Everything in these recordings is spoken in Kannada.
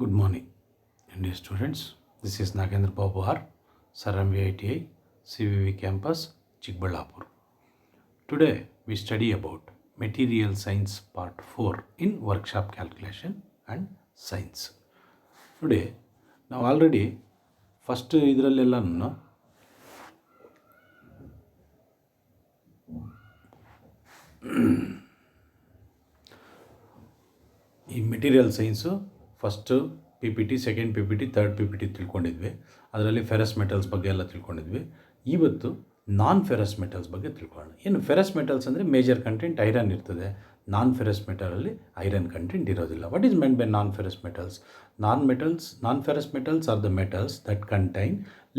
Good morning, dear students. This is Nagendra Babu R, Saram ITI, CVV campus, Chikballapur. Today we study about Material Science Part 4 in Workshop Calculation and Science. Today, ನಾವು ಆಲ್ರೆಡಿ ಫಸ್ಟ್ ಇದರಲ್ಲೆಲ್ಲನೂ ಈ material science first P P T, second P P T, third P P T ತಿಳ್ಕೊಂಡಿದ್ವಿ. ಅದರಲ್ಲಿ ಫೆರಸ್ ಮೆಟಲ್ಸ್ ಬಗ್ಗೆ ಎಲ್ಲ ತಿಳ್ಕೊಂಡಿದ್ವಿ. ಇವತ್ತು ನಾನ್ ಫೆರಸ್ ಮೆಟಲ್ಸ್ ಬಗ್ಗೆ ತಿಳ್ಕೊಳ್ಳೋಣ. ಏನು ಫೆರಸ್ ಮೆಟಲ್ಸ್ ಅಂದರೆ ಮೇಜರ್ ಕಂಟೆಂಟ್ ಐರನ್ ಇರ್ತದೆ. ನಾನ್ ಫೆರಸ್ ಮೆಟಲಲ್ಲಿ ಐರನ್ ಕಂಟೆಂಟ್ ಇರೋದಿಲ್ಲ. What is meant by non ferrous metals? Non ferrous metals are the metals that contain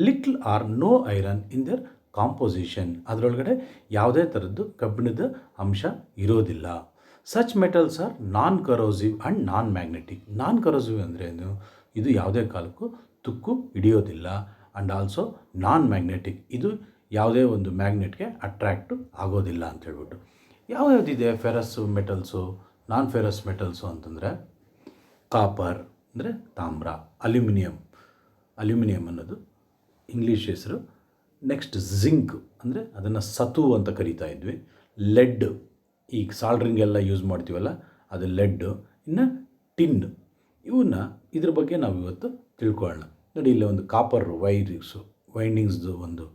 little or no iron in their composition. ಅದರೊಳಗಡೆ ಯಾವುದೇ ಥರದ್ದು ಕಬ್ಬಿಣದ ಅಂಶ ಇರೋದಿಲ್ಲ. Such metals are non corrosive and non magnetic. Non corrosive ಅಂದರೆ ಏನು? ಇದು ಯಾವುದೇ ಕಾಲಕ್ಕೂ ತುಕ್ಕು ಹಿಡಿಯೋದಿಲ್ಲ. ಆ್ಯಂಡ್ ಆಲ್ಸೋ ನಾನ್ ಮ್ಯಾಗ್ನೆಟಿಕ್, ಇದು ಯಾವುದೇ ಒಂದು ಮ್ಯಾಗ್ನೆಟ್ಗೆ ಅಟ್ರ್ಯಾಕ್ಟು ಆಗೋದಿಲ್ಲ ಅಂತ ಹೇಳ್ಬಿಟ್ಟು. ಯಾವ್ಯಾವುದಿದೆ ಫೆರಸ್ಸು ಮೆಟಲ್ಸು, ನಾನ್ ಫೆರಸ್ ಮೆಟಲ್ಸು ಅಂತಂದರೆ ಕಾಪರ್ ಅಂದರೆ ತಾಮ್ರ, ಅಲ್ಯೂಮಿನಿಯಂ ಅನ್ನೋದು ಇಂಗ್ಲೀಷ್ ಹೆಸರು. ನೆಕ್ಸ್ಟ್ ಜಿಂಕ್ ಅಂದರೆ ಅದನ್ನು ಸತು ಅಂತ ಕರಿತಾ ಇದ್ವಿ. ಲೆಡ್, ಈಗ ಸಾಲ್ಡ್ರಿಂಗ್ ಎಲ್ಲ ಯೂಸ್ ಮಾಡ್ತೀವಲ್ಲ ಅದು ಲೆಡ್ಡು. ಇನ್ನು ಟಿನ್, ಇವನ್ನ ಇದ್ರ ಬಗ್ಗೆ ನಾವು ಇವತ್ತು ತಿಳ್ಕೊಳ್ಳೋಣ. ನೋಡಿ, ಇಲ್ಲಿ ಒಂದು ಕಾಪರ್ ವೈಂಡಿಂಗ್ಸ್ದು ಒಂದು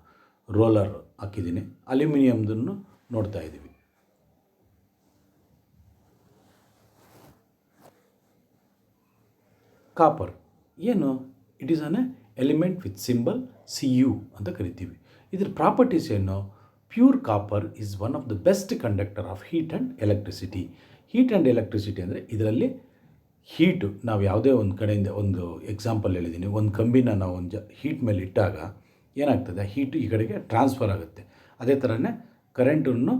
ರೋಲರ್ ಹಾಕಿದ್ದೀನಿ. ಅಲ್ಯೂಮಿನಿಯಮ್ದನ್ನು ನೋಡ್ತಾ ಇದ್ದೀವಿ. ಕಾಪರ್ ಏನು? It is an element with symbol Cu ಅಂತ ಕರಿತೀವಿ. ಇದ್ರ ಪ್ರಾಪರ್ಟೀಸ್ ಏನು? Pure copper is one of the best conductor of heat and electricity. Heat and electricity ಅಂದರೆ ಇದರಲ್ಲಿ ಹೀಟು, ನಾವು ಯಾವುದೇ ಒಂದು ಕಡೆಯಿಂದ ಒಂದು ಎಕ್ಸಾಂಪಲ್ ಹೇಳಿದ್ದೀನಿ. ಒಂದು ಕಂಬಿನ ನಾವು ಒಂದು ಹೀಟ್ ಮೇಲೆ ಇಟ್ಟಾಗ ಏನಾಗ್ತದೆ, ಹೀಟು ಈ ಕಡೆಗೆ ಟ್ರಾನ್ಸ್ಫರ್ ಆಗುತ್ತೆ. ಅದೇ ಥರನೇ ಕರೆಂಟನ್ನು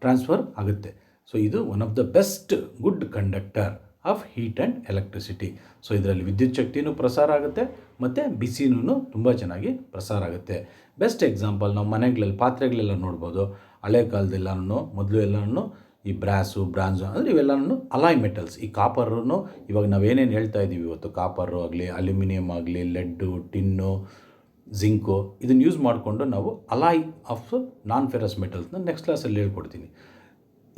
ಟ್ರಾನ್ಸ್ಫರ್ ಆಗುತ್ತೆ. ಸೊ ಇದು one of the best good conductor of heat and electricity. So ಇದರಲ್ಲಿ ವಿದ್ಯುತ್ ಶಕ್ತಿನೂ ಪ್ರಸಾರ ಆಗುತ್ತೆ ಮತ್ತು ಬಿಸಿನೂ ತುಂಬ ಚೆನ್ನಾಗಿ ಪ್ರಸಾರ ಆಗುತ್ತೆ. ಬೆಸ್ಟ್ ಎಕ್ಸಾಂಪಲ್ ನಾವು ಮನೆಗಳಲ್ಲಿ ಪಾತ್ರೆಗಳೆಲ್ಲ ನೋಡ್ಬೋದು. ಹಳೆ ಕಾಲದೆಲ್ಲನೂ ಮೊದಲು ಎಲ್ಲನೂ ಈ ಬ್ರಾನ್ಸು ಅಂದರೆ ಇವೆಲ್ಲನೂ ಅಲಾಯ್ ಮೆಟಲ್ಸ್. ಈ ಕಾಪರನ್ನು ಇವಾಗ ನಾವೇನೇನು ಹೇಳ್ತಾ ಇದ್ದೀವಿ ಇವತ್ತು, ಕಾಪರು ಆಗಲಿ, ಅಲ್ಯೂಮಿನಿಯಂ ಆಗಲಿ, ಲೆಡ್ಡು, ಟಿನ್ನು, ಜಿಂಕು, ಇದನ್ನು ಯೂಸ್ ಮಾಡಿಕೊಂಡು ನಾವು ಅಲಾಯ್ ಆಫ್ ನಾನ್ ಫೆರಸ್ ಮೆಟಲ್ಸ್ನ ನೆಕ್ಸ್ಟ್ ಕ್ಲಾಸಲ್ಲಿ ಹೇಳ್ಕೊಡ್ತೀನಿ.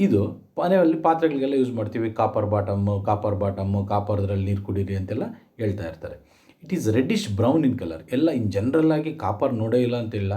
ಇದು ಮನೆಯಲ್ಲಿ ಪಾತ್ರೆಗಳಿಗೆಲ್ಲ ಯೂಸ್ ಮಾಡ್ತೀವಿ. ಕಾಪರ್ ಬಾಟಮ್ಮು, ಕಾಪರ್ದ್ರಲ್ಲಿ ನೀರು ಕುಡೀರಿ ಅಂತೆಲ್ಲ ಹೇಳ್ತಾ ಇರ್ತಾರೆ. It is reddish brown in colour. ಎಲ್ಲ ಇನ್ ಜನರಲ್ಲಾಗಿ ಕಾಪರ್ ನೋಡೇ ಇಲ್ಲ ಅಂತಿಲ್ಲ.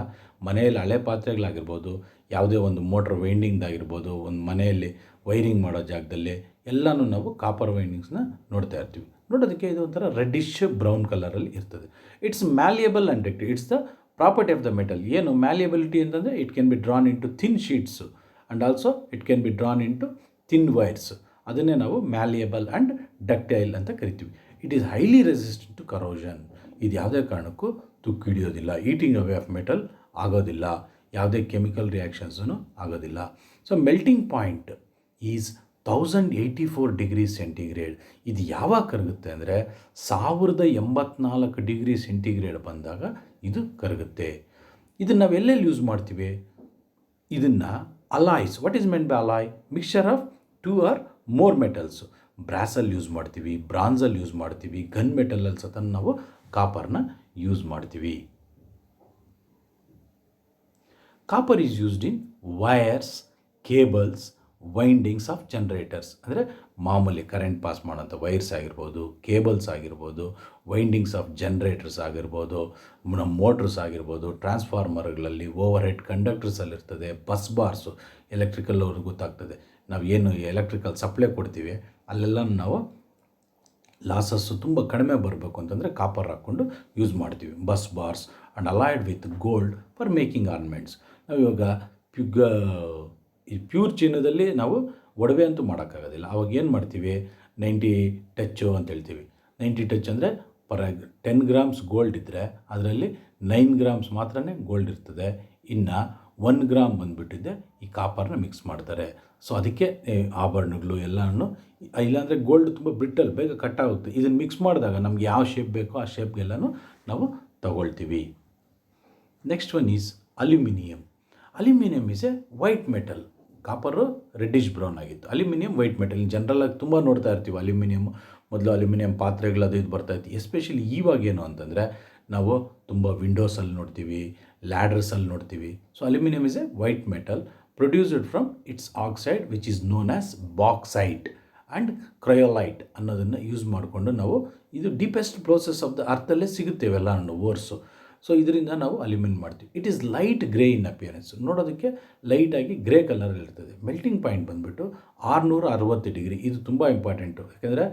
ಮನೆಯಲ್ಲಿ ಹಳೆ ಪಾತ್ರೆಗಳಾಗಿರ್ಬೋದು, ಯಾವುದೇ ಒಂದು ಮೋಟ್ರ್ ವೈಂಡಿಂಗ್ದಾಗಿರ್ಬೋದು, ಒಂದು ಮನೆಯಲ್ಲಿ ವೈರಿಂಗ್ ಮಾಡೋ ಜಾಗದಲ್ಲಿ ಎಲ್ಲನೂ ನಾವು ಕಾಪರ್ ವೈಂಡಿಂಗ್ಸ್ನ ನೋಡ್ತಾ ಇರ್ತೀವಿ. ನೋಡೋದಕ್ಕೆ ಇದು ಒಂಥರ ರೆಡ್ಡಿಶ್ ಬ್ರೌನ್ ಕಲರಲ್ಲಿ ಇರ್ತದೆ. It's malleable and ductile. It's the property of the metal. ಏನು ಮ್ಯಾಲಿಯಬಿಲಿಟಿ ಅಂತಂದರೆ it can be drawn into thin sheets and also it can be drawn into thin wires. ಅದನ್ನೇ ನಾವು ಮ್ಯಾಲಿಯಬಲ್ ಆ್ಯಂಡ್ ಡಕ್ಟೈಲ್ ಅಂತ ಕರಿತೀವಿ. It is highly resistant to corrosion. ಇದು ಯಾವುದೇ ಕಾರಣಕ್ಕೂ ತುಕ್ಕು ಹಿಡಿಯೋದಿಲ್ಲ. ಈಟಿಂಗ್ ಅವೇ ಆಫ್ ಮೆಟಲ್ ಆಗೋದಿಲ್ಲ. ಯಾವುದೇ ಕೆಮಿಕಲ್ ರಿಯಾಕ್ಷನ್ಸೂ ಆಗೋದಿಲ್ಲ. So melting point is 1084 degree centigrade. ಇದು ಯಾವಾಗ ಕರಗುತ್ತೆ ಅಂದರೆ 1084 ಡಿಗ್ರಿ ಸೆಂಟಿಗ್ರೇಡ್ ಬಂದಾಗ ಇದು ಕರಗುತ್ತೆ. ಇದನ್ನು ನಾವು ಎಲ್ಲೆಲ್ಲಿ ಯೂಸ್ ಮಾಡ್ತೀವಿ? ಇದನ್ನು alloys. What is meant by alloy? Mixture of 2 or more metals. ಬ್ರಾಸಲ್ಲಿ ಯೂಸ್ ಮಾಡ್ತೀವಿ, ಬ್ರಾನ್ಸಲ್ಲಿ ಯೂಸ್ ಮಾಡ್ತೀವಿ, ಗನ್ ಮೆಟಲಲ್ಲಿ ಸತ ನಾವು ಕಾಪರ್ನ ಯೂಸ್ ಮಾಡ್ತೀವಿ. Copper is used in wires, cables, windings of generators. ಅಂದರೆ ಮಾಮೂಲಿ ಕರೆಂಟ್ ಪಾಸ್ ಮಾಡೋಂಥ ವೈರ್ಸ್ ಆಗಿರ್ಬೋದು, ಕೇಬಲ್ಸ್ ಆಗಿರ್ಬೋದು, ವೈಂಡಿಂಗ್ಸ್ ಆಫ್ ಜನರೇಟರ್ಸ್ ಆಗಿರ್ಬೋದು, ನಮ್ಮ ಮೋಟ್ರಸ್ ಆಗಿರ್ಬೋದು, ಟ್ರಾನ್ಸ್ಫಾರ್ಮರ್ಗಳಲ್ಲಿ ಓವರ್ ಹೆಡ್ ಕಂಡಕ್ಟರ್ಸಲ್ಲಿರ್ತದೆ, ಬಸ್ ಬಾರ್ಸು, ಎಲೆಕ್ಟ್ರಿಕಲ್ ಅವ್ರಿಗೆ ಗೊತ್ತಾಗ್ತದೆ. ನಾವು ಏನು ಎಲೆಕ್ಟ್ರಿಕಲ್ ಸಪ್ಲೈ ಕೊಡ್ತೀವಿ ಅಲ್ಲೆಲ್ಲ ನಾವು ಲಾಸಸ್ಸು ತುಂಬ ಕಡಿಮೆ ಬರಬೇಕು ಅಂತಂದರೆ ಕಾಪರ್ ಹಾಕ್ಕೊಂಡು ಯೂಸ್ ಮಾಡ್ತೀವಿ. Bus bars and alloyed with gold for making ornaments. ನಾವು ಇವಾಗ ಈ ಪ್ಯೂರ್ ಚಿನ್ನದಲ್ಲಿ ನಾವು ಒಡವೆ ಅಂತೂ ಮಾಡೋಕ್ಕಾಗೋದಿಲ್ಲ. ಅವಾಗ ಏನು ಮಾಡ್ತೀವಿ? 90 ಟಚ್ಚು ಅಂತ ಹೇಳ್ತೀವಿ. 90 ಟಚ್ ಅಂದರೆ 10 ಗ್ರಾಮ್ಸ್ ಗೋಲ್ಡ್ ಇದ್ದರೆ ಅದರಲ್ಲಿ 9 ಗ್ರಾಮ್ಸ್ ಮಾತ್ರನೇ ಗೋಲ್ಡ್ ಇರ್ತದೆ. ಇನ್ನು 1 ಗ್ರಾಮ್ ಬಂದುಬಿಟ್ಟಿದ್ದೆ ಈ ಕಾಪರ್ನ ಮಿಕ್ಸ್ ಮಾಡ್ತಾರೆ. ಸೊ ಅದಕ್ಕೆ ಆಭರಣಗಳು ಎಲ್ಲನೂ, ಇಲ್ಲಾಂದರೆ ಗೋಲ್ಡ್ ತುಂಬ ಬ್ರಿಟ್ಟಲ್, ಬೇಗ ಕಟ್ಟಾಗುತ್ತೆ. ಇದನ್ನು ಮಿಕ್ಸ್ ಮಾಡಿದಾಗ ನಮ್ಗೆ ಯಾವ ಶೇಪ್ ಬೇಕೋ ಆ ಶೇಪ್ಗೆಲ್ಲನೂ ನಾವು ತಗೊಳ್ತೀವಿ. Next one is aluminium. Aluminium is a white metal. Copper reddish brown ಆಗಿತ್ತು. Aluminium white metal. ಜನರಲಾಗಿ ತುಂಬ ನೋಡ್ತಾ ಇರ್ತೀವಿ ಅಲ್ಯೂಮಿನಿಯಂ. ಮೊದಲು ಅಲ್ಯೂಮಿನಿಯಂ ಪಾತ್ರೆಗಳದು ಇದು ಬರ್ತಾಯಿತ್ತು. ಎಸ್ಪೆಷಲಿ ಇವಾಗೇನು ಅಂತಂದರೆ ನಾವು ತುಂಬ ವಿಂಡೋಸಲ್ಲಿ ನೋಡ್ತೀವಿ, ಲ್ಯಾಡರ್ಸಲ್ಲಿ ನೋಡ್ತೀವಿ. So aluminium is a white metal produced from its oxide which is known as bauxite and cryolite ಅನ್ನೋದನ್ನು ಯೂಸ್ ಮಾಡಿಕೊಂಡು ನಾವು ಇದು ಡೀಪೆಸ್ಟ್ ಪ್ರೋಸೆಸ್ ಆಫ್ ದ ಅರ್ಥಲ್ಲೇ ಸಿಗುತ್ತೆ ಇವೆಲ್ಲ ಓರ್ಸು. ಸೊ ಇದರಿಂದ ನಾವು ಅಲ್ಯೂಮಿನಿಯಂ ಮಾಡ್ತೀವಿ. It is light grey in appearance. ನೋಡೋದಕ್ಕೆ ಲೈಟಾಗಿ ಗ್ರೇ ಕಲರ್ ಇರ್ತದೆ. ಮೆಲ್ಟಿಂಗ್ ಪಾಯಿಂಟ್ ಬಂದುಬಿಟ್ಟು 660 ಡಿಗ್ರಿ. ಇದು ತುಂಬ ಇಂಪಾರ್ಟೆಂಟು. ಯಾಕೆಂದರೆ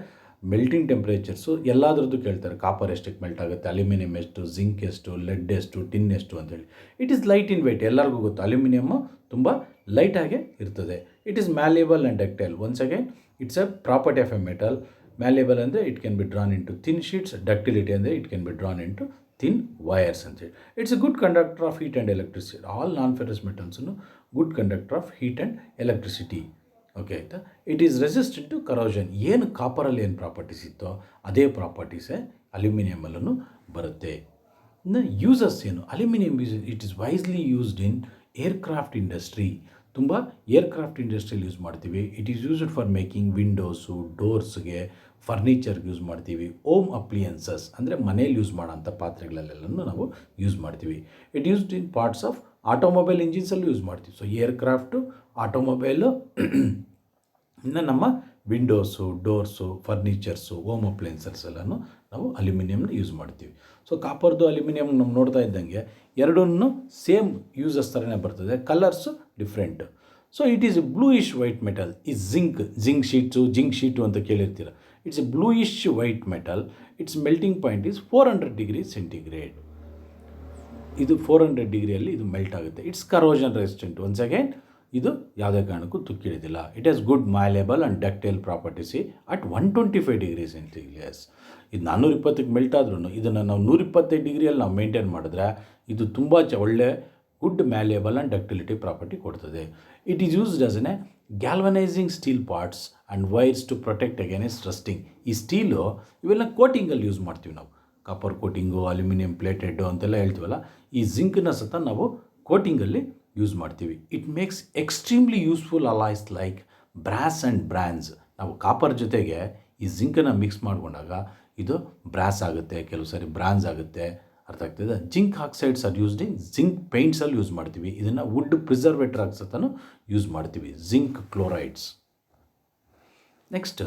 ಮೆಲ್ಟಿಂಗ್ ಟೆಂಪ್ರೇಚರ್ಸು ಎಲ್ಲದರದ್ದು ಕೇಳ್ತಾರೆ. ಕಾಪರ್ ಎಷ್ಟಕ್ಕೆ ಮೆಲ್ಟ್ ಆಗುತ್ತೆ, ಅಲ್ಯೂಮಿನಿಯಂ ಎಷ್ಟು, ಜಿಂಕ್ ಎಷ್ಟು, ಲೆಡ್ ಎಷ್ಟು, ಟಿನ್ ಎಷ್ಟು ಅಂತೇಳಿ. It is light in weight. ಎಲ್ಲರಿಗೂ ಗೊತ್ತು ಅಲ್ಯೂಮಿನಿಯಮ್ಮು ತುಂಬ ಲೈಟಾಗೇ ಇರ್ತದೆ. It is malleable and ductile. Once again it's a property of a metal. Malleable ಅಂದರೆ it can be drawn into thin sheets. Ductility ಅಂದರೆ it can be drawn into thin wires ಅಂತೇಳಿ. It's a good conductor of heat and electricity. All non ferrous ಮೆಟಲ್ಸನ್ನು good conductor of heat and electricity. Okay ಆಯಿತಾ. It is resistant to corrosion. ಏನು ಕಾಪರಲ್ಲಿ ಏನು ಪ್ರಾಪರ್ಟೀಸ್ ಇತ್ತೋ ಅದೇ ಪ್ರಾಪರ್ಟೀಸೇ ಅಲ್ಯೂಮಿನಿಯಮಲ್ಲೂ ಬರುತ್ತೆ. ಇನ್ನು ಯೂಸಸ್ ಏನು? Aluminium it is widely used in aircraft industry. ತುಂಬ ಏರ್ಕ್ರಾಫ್ಟ್ ಇಂಡಸ್ಟ್ರಿಯಲ್ಲಿ ಯೂಸ್ ಮಾಡ್ತೀವಿ. It is used for making windows, ಡೋರ್ಸ್ಗೆ, ಫರ್ನಿಚರ್ಗೆ ಯೂಸ್ ಮಾಡ್ತೀವಿ. ಓಮ್ ಅಪ್ಲಿಯನ್ಸಸ್ ಅಂದರೆ ಮನೇಲಿ ಯೂಸ್ ಮಾಡೋಂಥ ಪಾತ್ರೆಗಳಲ್ಲೆಲ್ಲನೂ ನಾವು ಯೂಸ್ ಮಾಡ್ತೀವಿ. It used in parts of automobile ಇಂಜಿನ್ಸಲ್ಲೂ ಯೂಸ್ ಮಾಡ್ತೀವಿ. ಸೊ ಏರ್ಕ್ರಾಫ್ಟು, ಆಟೋಮೊಬೈಲು, ಇನ್ನು ನಮ್ಮ windows, doors, furnitures, home appliances ಎಲ್ಲನೂ ನಾವು ಅಲ್ಯೂಮಿನಿಯಮ್ನ ಯೂಸ್ ಮಾಡ್ತೀವಿ. ಸೊ ಕಾಪರ್ದು ಅಲ್ಯೂಮಿನಿಯಂ ನಾವು ನೋಡ್ತಾ ಇದ್ದಂಗೆ ಎರಡನ್ನೂ ಸೇಮ್ ಯೂಸಸ್ ಥರನೇ ಬರ್ತದೆ. Colours different. So it is a bluish white metal. ಈ ಜಿಂಕ್ ಶೀಟು ಅಂತ ಕೇಳಿರ್ತೀರ. It's a bluish white metal. It's melting point is 400 degree centigrade. ಇದು 400 ಡಿಗ್ರಿಯಲ್ಲಿ ಇದು ಮೆಲ್ಟ್ ಆಗುತ್ತೆ. It's corrosion resistant. Once again ಇದು ಯಾವುದೇ ಕಾರಣಕ್ಕೂ ತುಕ್ಕಿಡಿದಿಲ್ಲ. It has good malleable and ductile properties at 125 degree centigrades. ಇದು 420ಕ್ಕೆ ಮೆಲ್ಟ್ ಆದ್ರೂ ಇದನ್ನು ನಾವು 125 ಡಿಗ್ರಿಯಲ್ಲಿ ನಾವು ಮೇಂಟೈನ್ ಮಾಡಿದ್ರೆ ಇದು ತುಂಬ ಒಳ್ಳೆ good malleable and ductility property ಕೊಡ್ತದೆ. It is used as an a galvanizing steel parts and wires to protect against rusting. ಈ ಸ್ಟೀಲು ಇವೆಲ್ಲ ಕೋಟಿಂಗಲ್ಲಿ ಯೂಸ್ ಮಾಡ್ತೀವಿ ನಾವು. ಕಾಪರ್ ಕೋಟಿಂಗು, ಅಲ್ಯೂಮಿನಿಯಂ ಪ್ಲೇಟೆಡ್ಡು ಅಂತೆಲ್ಲ ಹೇಳ್ತೀವಲ್ಲ, ಈ ಜಿಂಕನ್ನ ಸತ ನಾವು ಕೋಟಿಂಗಲ್ಲಿ ಯೂಸ್ ಮಾಡ್ತೀವಿ. It makes extremely useful alloys like brass and bronze. ನಾವು ಕಾಪರ್ ಜೊತೆಗೆ ಈ ಜಿಂಕನ್ನು ಮಿಕ್ಸ್ ಮಾಡಿಕೊಂಡಾಗ ಇದು ಬ್ರಾಸ್ ಆಗುತ್ತೆ, ಕೆಲವು ಸಾರಿ ಬ್ರಾನ್ಸ್ ಆಗುತ್ತೆ. ಅರ್ಥ ಆಗ್ತದೆ. Zinc oxides are used in zinc ಪೇಂಟ್ಸಲ್ಲಿ ಯೂಸ್ ಮಾಡ್ತೀವಿ. ಇದನ್ನು ವುಡ್ ಪ್ರಿಸರ್ವೇಟರ್ ಆಗಿ ಸತನೂ ಯೂಸ್ ಮಾಡ್ತೀವಿ. Zinc chlorides. ನೆಕ್ಸ್ಟ್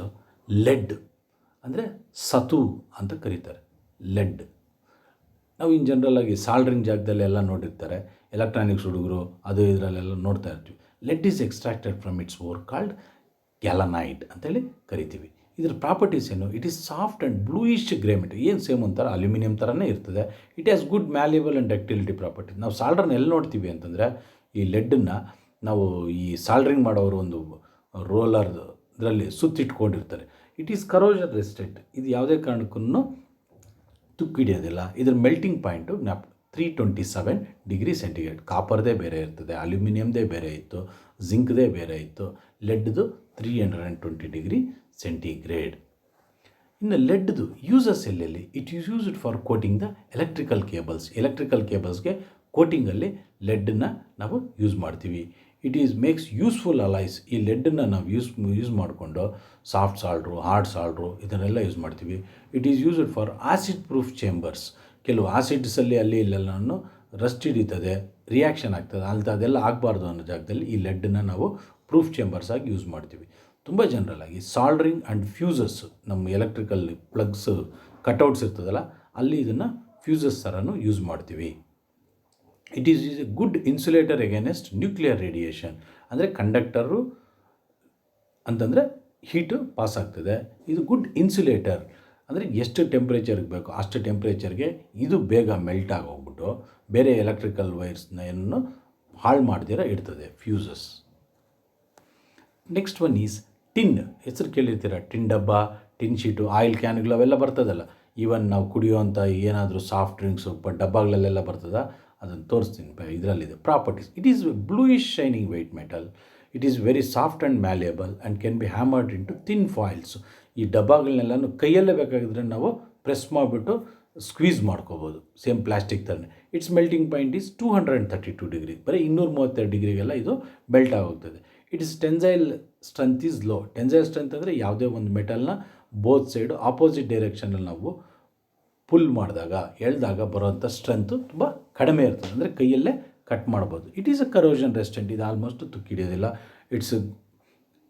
ಲೆಡ್ ಅಂದರೆ ಸತು ಅಂತ ಕರೀತಾರೆ. ಲೆಡ್ ನಾವು ಇನ್ ಜನರಲಾಗಿ ಸಾಲ್ಡ್ರಿಂಗ್ ಜಾಗದಲ್ಲೆಲ್ಲ ನೋಡಿರ್ತಾರೆ. ಎಲೆಕ್ಟ್ರಾನಿಕ್ಸ್ ಹುಡುಗರು ಅದು ಇದರಲ್ಲೆಲ್ಲ ನೋಡ್ತಾ ಇರ್ತೀವಿ. Lead is extracted from its ore called galenite ಅಂತೇಳಿ ಕರಿತೀವಿ. ಇದರ ಪ್ರಾಪರ್ಟೀಸ್ ಏನು? It is soft and bluish grey metal. ಏನು ಸೇಮ್ ಒಂಥರ ಅಲ್ಯೂಮಿನಿಯಂ ಥರನೇ ಇರ್ತದೆ. It has good malleable and ductility property. ನಾವು ಸಾಲ್ಡ್ರನ್ನ ಎಲ್ಲಿ ನೋಡ್ತೀವಿ ಅಂತಂದರೆ ಈ ಲೆಡ್ಡನ್ನು ನಾವು ಈ ಸಾಲ್ಡ್ರಿಂಗ್ ಮಾಡೋರು ಒಂದು ರೋಲರ್ ಇದರಲ್ಲಿ ಸುತ್ತಿಟ್ಕೊಂಡಿರ್ತಾರೆ. It is corrosion resistant. ಇದು ಯಾವುದೇ ಕಾರಣಕ್ಕೂ ತುಕ್ಕಿಡಿಯೋದಿಲ್ಲ. ಇದರ ಮೆಲ್ಟಿಂಗ್ ಪಾಯಿಂಟು 327 ಡಿಗ್ರಿ ಸೆಂಟಿಗ್ರೇಡ್. ಕಾಪರ್ದೇ ಬೇರೆ ಇರ್ತದೆ, ಅಲ್ಯೂಮಿನಿಯಮ್ದೇ ಬೇರೆ ಇತ್ತು, ಜಿಂಕ್ದೇ ಬೇರೆ ಇತ್ತು, ಲೆಡ್ದು 320 ಡಿಗ್ರಿ ಸೆಂಟಿಗ್ರೇಡ್. ಇನ್ನು ಲೆಡ್ದು ಯೂಸಸ್ ಎಲ್ಲೆಲ್ಲಿ? It is used for coating the electrical cables. Electrical ಕೇಬಲ್ಸ್ಗೆ ಕೋಟಿಂಗಲ್ಲಿ ಲೆಡ್ಡನ್ನು ನಾವು ಯೂಸ್ ಮಾಡ್ತೀವಿ. It is makes useful alloys. ಈ ಲೆಡ್ಡನ್ನು ನಾವು ಯೂಸ್ ಮಾಡಿಕೊಂಡು ಸಾಫ್ಟ್ ಸಾಲ್ಡ್ರು, ಹಾರ್ಡ್ ಸಾಲ್ಡ್ರು ಇದನ್ನೆಲ್ಲ ಯೂಸ್ ಮಾಡ್ತೀವಿ. It is used for acid proof chambers. ಕೆಲವು ಆಸಿಡ್ಸಲ್ಲಿ ಅಲ್ಲಿ ಇಲ್ಲೆಲ್ಲನೂ ರಸ್ಟ್ ಹಿಡಿತದೆ, ರಿಯಾಕ್ಷನ್ ಆಗ್ತದೆ. ಅದೆಲ್ಲ ಆಗಬಾರ್ದು ಅನ್ನೋ ಜಾಗದಲ್ಲಿ ಈ ಲೆಡ್ಡನ್ನು ನಾವು ಪ್ರೂಫ್ ಚೇಂಬರ್ಸ್ ಆಗಿ ಯೂಸ್ ಮಾಡ್ತೀವಿ. ತುಂಬ ಜನರಲಾಗಿ ಸಾಲ್ಡ್ರಿಂಗ್ ಆ್ಯಂಡ್ ಫ್ಯೂಸಸ್, ನಮ್ಮ ಎಲೆಕ್ಟ್ರಿಕಲ್ ಪ್ಲಗ್ಸ್ ಕಟ್ಔಟ್ಸ್ ಇರ್ತದಲ್ಲ ಅಲ್ಲಿ ಇದನ್ನು ಫ್ಯೂಸಸ್ ಥರನೂ ಯೂಸ್ ಮಾಡ್ತೀವಿ. It is A good insulator against nuclear radiation. ಅಂದರೆ ಕಂಡಕ್ಟರು ಅಂತಂದರೆ ಹೀಟು ಪಾಸ್ ಆಗ್ತದೆ. ಇದು ಗುಡ್ ಇನ್ಸುಲೇಟರ್. ಅಂದರೆ ಎಷ್ಟು ಟೆಂಪ್ರೇಚರ್ಗೆ ಬೇಕು ಅಷ್ಟು ಟೆಂಪ್ರೇಚರ್ಗೆ ಇದು ಬೇಗ ಮೆಲ್ಟ್ ಆಗೋಗ್ಬಿಟ್ಟು ಬೇರೆ ಎಲೆಕ್ಟ್ರಿಕಲ್ ವೈರ್ಸ್ನ ಏನು ಹಾಳು ಮಾಡ್ದಿರ ಇರ್ತದೆ fuses. Next one is tin. ಹೆಸರು ಕೇಳಿರ್ತೀರ, ಟಿನ್ ಡಬ್ಬ, ಟಿನ್ ಶೀಟು, ಆಯಿಲ್ ಕ್ಯಾನ್ಗಳು ಅವೆಲ್ಲ ಬರ್ತದಲ್ಲ. ಈವನ್ ನಾವು ಕುಡಿಯುವಂಥ ಏನಾದರೂ ಸಾಫ್ಟ್ ಡ್ರಿಂಕ್ಸು ಡಬ್ಬಗಳಲ್ಲೆಲ್ಲ ಬರ್ತದ, ಅದನ್ನು ತೋರಿಸ್ತೀನಿ. ಇದರಲ್ಲಿದೆ properties. It is bluish shining white metal. It is very soft and malleable and can be hammered into thin foils. ಈ ಡಬ್ಬಗಳನ್ನೆಲ್ಲನೂ ಕೈಯಲ್ಲೇ ಬೇಕಾಗಿದ್ರೆ ನಾವು ಪ್ರೆಸ್ ಮಾಡಿಬಿಟ್ಟು ಸ್ಕ್ವೀಸ್ ಮಾಡ್ಕೋಬೋದು, ಸೇಮ್ ಪ್ಲಾಸ್ಟಿಕ್ ಥರನೇ. It's melting point is 232 degree. ಬರೀ 232 ಡಿಗ್ರಿಗೆಲ್ಲ ಇದು ಮೆಲ್ಟ್ ಆಗೋಗ್ತದೆ. It is tensile strength is low. Tensile strength ಅಂದರೆ ಯಾವುದೇ ಒಂದು ಮೆಟಲ್ನ ಬೋತ್ ಸೈಡು ಆಪೋಸಿಟ್ ಡೈರೆಕ್ಷನಲ್ಲಿ ನಾವು ಪುಲ್ ಮಾಡಿದಾಗ ಎಳೆದಾಗ ಬರೋವಂಥ ಸ್ಟ್ರೆಂತು ತುಂಬ ಕಡಿಮೆ ಇರ್ತದೆ, ಅಂದರೆ ಕೈಯಲ್ಲೇ ಕಟ್ ಮಾಡ್ಬೋದು. It is a corrosion resistant, ಇದು ಆಲ್ಮೋಸ್ಟ್ ತುಕ್ಕಿಡಿಯೋದಿಲ್ಲ. It's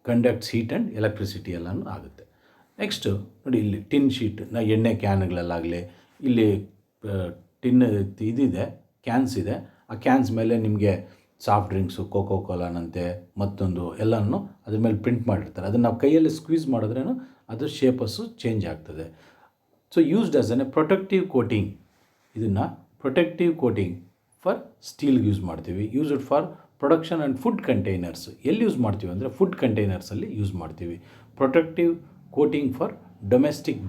conducts heat and electricity ಎಲ್ಲನೂ ಆಗುತ್ತೆ. ನೆಕ್ಸ್ಟು ನೋಡಿ, ಇಲ್ಲಿ ಟಿನ್ ಶೀಟ್, ಎಣ್ಣೆ ಕ್ಯಾನ್ಗಳಲ್ಲಾಗಲಿ ಇಲ್ಲಿ ಟಿನ್ ಇದಿದೆ, ಕ್ಯಾನ್ಸ್ ಇದೆ. ಆ ಕ್ಯಾನ್ಸ್ ಮೇಲೆ ನಿಮಗೆ ಸಾಫ್ಟ್ ಡ್ರಿಂಕ್ಸು, ಕೋಕೋ ಕೋಲಾನಂತೆ ಮತ್ತೊಂದು ಎಲ್ಲನೂ ಅದ್ರ ಮೇಲೆ ಪ್ರಿಂಟ್ ಮಾಡಿರ್ತಾರೆ. ಅದನ್ನು ನಾವು ಕೈಯಲ್ಲಿ ಸ್ಕ್ವೀಸ್ ಮಾಡಿದ್ರೇನು ಅದು ಶೇಪಸ್ಸು ಚೇಂಜ್ ಆಗ್ತದೆ. So used as an a protective coating. ಇದನ್ನು ಪ್ರೊಟೆಕ್ಟಿವ್ ಕೋಟಿಂಗ್ ಫಾರ್ ಸ್ಟೀಲ್ಗೆ ಯೂಸ್ ಮಾಡ್ತೀವಿ. Used for production and food containers. ಎಲ್ಲಿ ಯೂಸ್ ಮಾಡ್ತೀವಿ ಅಂದರೆ ಫುಡ್ ಕಂಟೈನರ್ಸಲ್ಲಿ ಯೂಸ್ ಮಾಡ್ತೀವಿ. Protective coating for domestic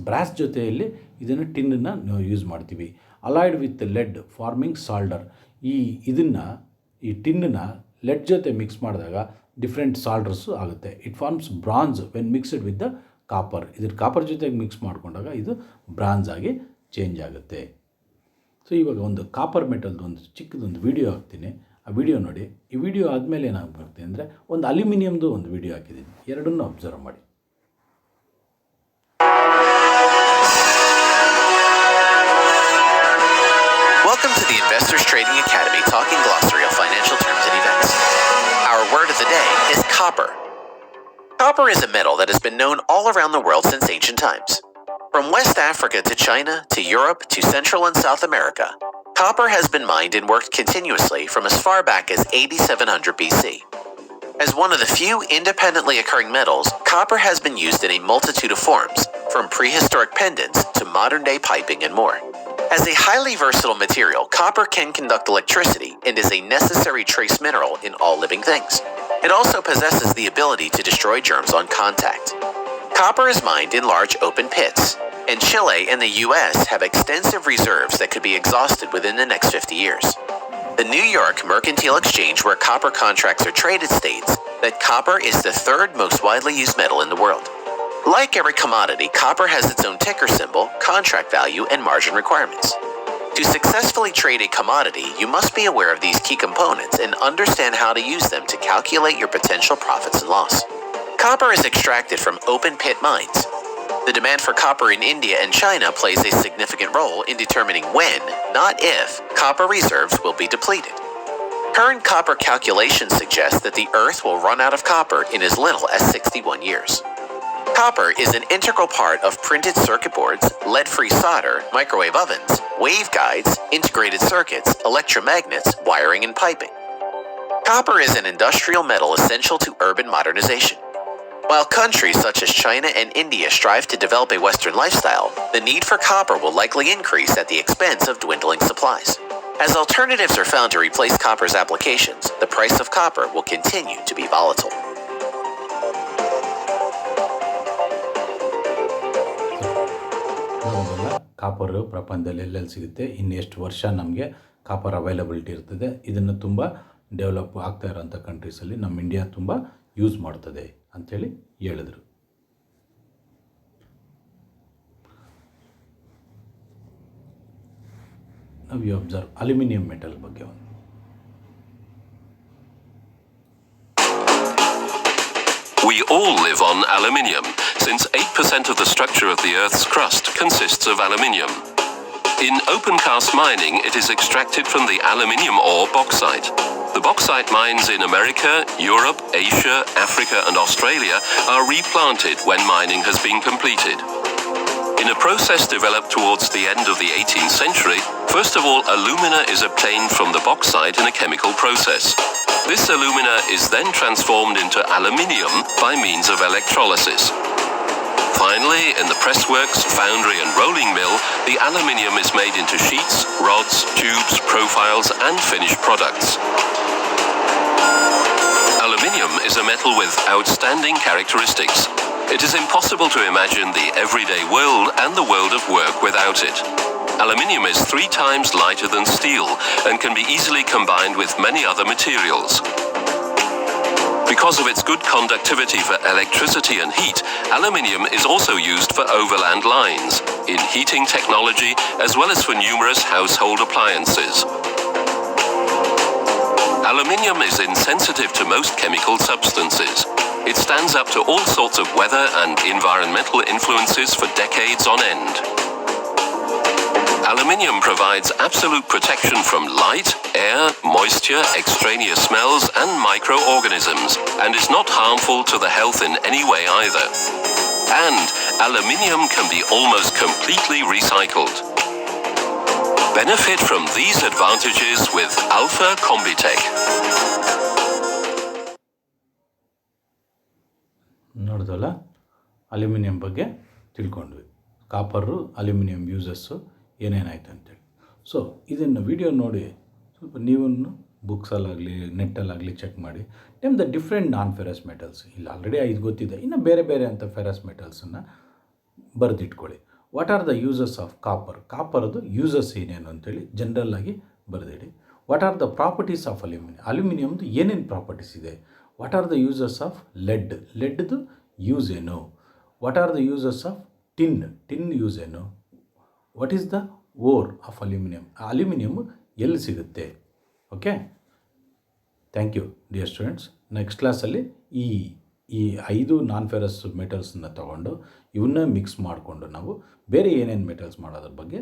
brass ಜೊತೆಯಲ್ಲಿ ಇದನ್ನು ಟಿನ್ನನ್ನು ಯೂಸ್ ಮಾಡ್ತೀವಿ. Alloyed with lead forming solder. ಈ ಟಿನ್ನನ್ನು ಲೆಡ್ ಜೊತೆ ಮಿಕ್ಸ್ ಮಾಡಿದಾಗ ಡಿಫ್ರೆಂಟ್ ಸಾಲ್ಡರ್ಸು ಆಗುತ್ತೆ. It forms bronze when mixed with the copper. ಇದ್ರ ಕಾಪರ್ ಜೊತೆಗೆ ಮಿಕ್ಸ್ ಮಾಡಿಕೊಂಡಾಗ ಇದು ಬ್ರಾನ್ಸ್ ಆಗಿ ಚೇಂಜ್ ಆಗುತ್ತೆ. ಸೊ ಇವಾಗ ಒಂದು ಕಾಪರ್ ಮೆಟಲ್ದು ಒಂದು ಚಿಕ್ಕದೊಂದು ವಿಡಿಯೋ ಹಾಕ್ತೀನಿ, ಆ ವಿಡಿಯೋ ನೋಡಿ. ಈ ವಿಡಿಯೋ ಆದಮೇಲೆ ಏನಾಗ್ಬಿಡ್ತೀನಿ ಅಂದರೆ ಒಂದು ಅಲ್ಯೂಮಿನಿಯಮ್ದು ಒಂದು ವಿಡಿಯೋ ಹಾಕಿದ್ದೀನಿ, ಎರಡನ್ನೂ ಅಬ್ಸರ್ವ್ ಮಾಡಿ. Welcome to the Investors Trading Academy Talking Glossary of Financial Terms and Events. Our word of the day is copper. Copper is a metal that has been known all around the world since ancient times. From West Africa to China to Europe to Central and South America, copper has been mined and worked continuously from as far back as 8700 BC. As one of the few independently occurring metals, copper has been used in a multitude of forms, from prehistoric pendants to modern-day piping and more. As a highly versatile material, copper can conduct electricity and is a necessary trace mineral in all living things. It also possesses the ability to destroy germs on contact. Copper is mined in large open pits, and Chile and the US have extensive reserves that could be exhausted within the next 50 years. The New York Mercantile Exchange, where copper contracts are traded, states that copper is the third most widely used metal in the world. Like every commodity, copper has its own ticker symbol, contract value, and margin requirements. To successfully trade a commodity, you must be aware of these key components and understand how to use them to calculate your potential profits and loss. Copper is extracted from open pit mines. The demand for copper in India and China plays a significant role in determining when, not if, copper reserves will be depleted. Current copper calculations suggest that the Earth will run out of copper in as little as 61 years. Copper is an integral part of printed circuit boards, lead-free solder, microwave ovens, waveguides, integrated circuits, electromagnets, wiring, and piping. Copper is an industrial metal essential to urban modernization. While countries such as China and India strive to develop a Western lifestyle, the need for copper will likely increase at the expense of dwindling supplies. As alternatives are found to replace copper's applications, the price of copper will continue to be volatile. Copper ಪ್ರಪಂಚದಲ್ಲಿ ಎಲ್ಲೆಲ್ಲಿ ಸಿಗುತ್ತೆ, ಇನ್ನು ಎಷ್ಟು ವರ್ಷ ನಮಗೆ ಕಾಪರ್ ಅವೈಲಬಿಲಿಟಿ ಇರ್ತದೆ, ಇದನ್ನು ತುಂಬ ಡೆವಲಪ್ ಆಗ್ತಾ ಇರೋಂಥ ಕಂಟ್ರೀಸಲ್ಲಿ ನಮ್ಮ ಇಂಡಿಯಾ ತುಂಬ ಯೂಸ್ ಮಾಡ್ತದೆ ಅಂಥೇಳಿ ಹೇಳಿದರು. ನಾವು ಯು ಅಬ್ಸರ್ವ್ ಅಲ್ಯೂಮಿನಿಯಂ ಮೆಟಲ್ ಬಗ್ಗೆ ಒಂದು. We all live on aluminium, since 8% of the structure of the Earth's crust consists of aluminium. In open cast mining, it is extracted from the aluminium ore bauxite. The bauxite mines in America, Europe, Asia, Africa, and Australia are replanted when mining has been completed. In a process developed towards the end of the 18th century, first of all, alumina is obtained from the bauxite in a chemical process. This alumina is then transformed into aluminium by means of electrolysis. Finally, in the pressworks, foundry and rolling mill, the aluminium is made into sheets, rods, tubes, profiles and finished products. Aluminium is a metal with outstanding characteristics. It is impossible to imagine the everyday world and the world of work without it. Aluminium is 3 times lighter than steel and can be easily combined with many other materials. Because of its good conductivity for electricity and heat, aluminium is also used for overland lines, in heating technology, as well as for numerous household appliances. aluminium is insensitive to most chemical substances. It stands up to all sorts of weather and environmental influences for decades on end. Aluminium provides absolute protection from light, air, moisture, extraneous smells, and microorganisms, and is not harmful to the health in any way either. And aluminium can be almost completely recycled. Benefit from these advantages with Alpha Combitech. ನೋಡಿದಲ್ಲ, ಅಲ್ಯೂಮಿನಿಯಂ ಬಗ್ಗೆ ತಿಳ್ಕೊಂಡ್ವಿ. ಕಾಪರು ಅಲ್ಯೂಮಿನಿಯಂ ಯೂಸಸ್ಸು ಏನೇನಾಯ್ತು ಅಂತೇಳಿ. ಸೊ ಇದನ್ನು ವಿಡಿಯೋ ನೋಡಿ ಸ್ವಲ್ಪ ನೀವು ಬುಕ್ಸಲ್ಲಾಗಲಿ ನೆಟ್ಟಲ್ಲಾಗಲಿ ಚೆಕ್ ಮಾಡಿ. The different non ferrous metals, ಇಲ್ಲಿ ಆಲ್ರೆಡಿ 5 ಗೊತ್ತಿದೆ, ಇನ್ನು ಬೇರೆ ಬೇರೆ ಅಂತ ಫೆರಸ್ ಮೆಟಲ್ಸನ್ನು ಬರೆದಿಟ್ಕೊಳ್ಳಿ. What are the uses of copper, ಕಾಪರ್ದು ಯೂಸಸ್ ಏನೇನು ಅಂತೇಳಿ ಜನರಲ್ಲಾಗಿ ಬರೆದಿಡಿ. What are the properties of ಅಲ್ಯೂಮಿನಿಯಮ್ದು ಏನೇನು ಪ್ರಾಪರ್ಟೀಸ್ ಇದೆ. What are the uses of ಲೆಡ್ದು ಯೂಸ್ ಏನು. What are the uses of tin use ಏನು. What is the ore of aluminium ಎಲ್ಲಿ ಸಿಗುತ್ತೆ. Okay, thank you dear students. Next ಕ್ಲಾಸಲ್ಲಿ ಈ 5 ನಾನ್ ಫೆರಸ್ ಮೆಟಲ್ಸನ್ನ ತಗೊಂಡು ಇವನ್ನ ಮಿಕ್ಸ್ ಮಾಡಿಕೊಂಡು ನಾವು ಬೇರೆ ಏನೇನು ಮೆಟಲ್ಸ್ ಮಾಡೋದ್ರ ಬಗ್ಗೆ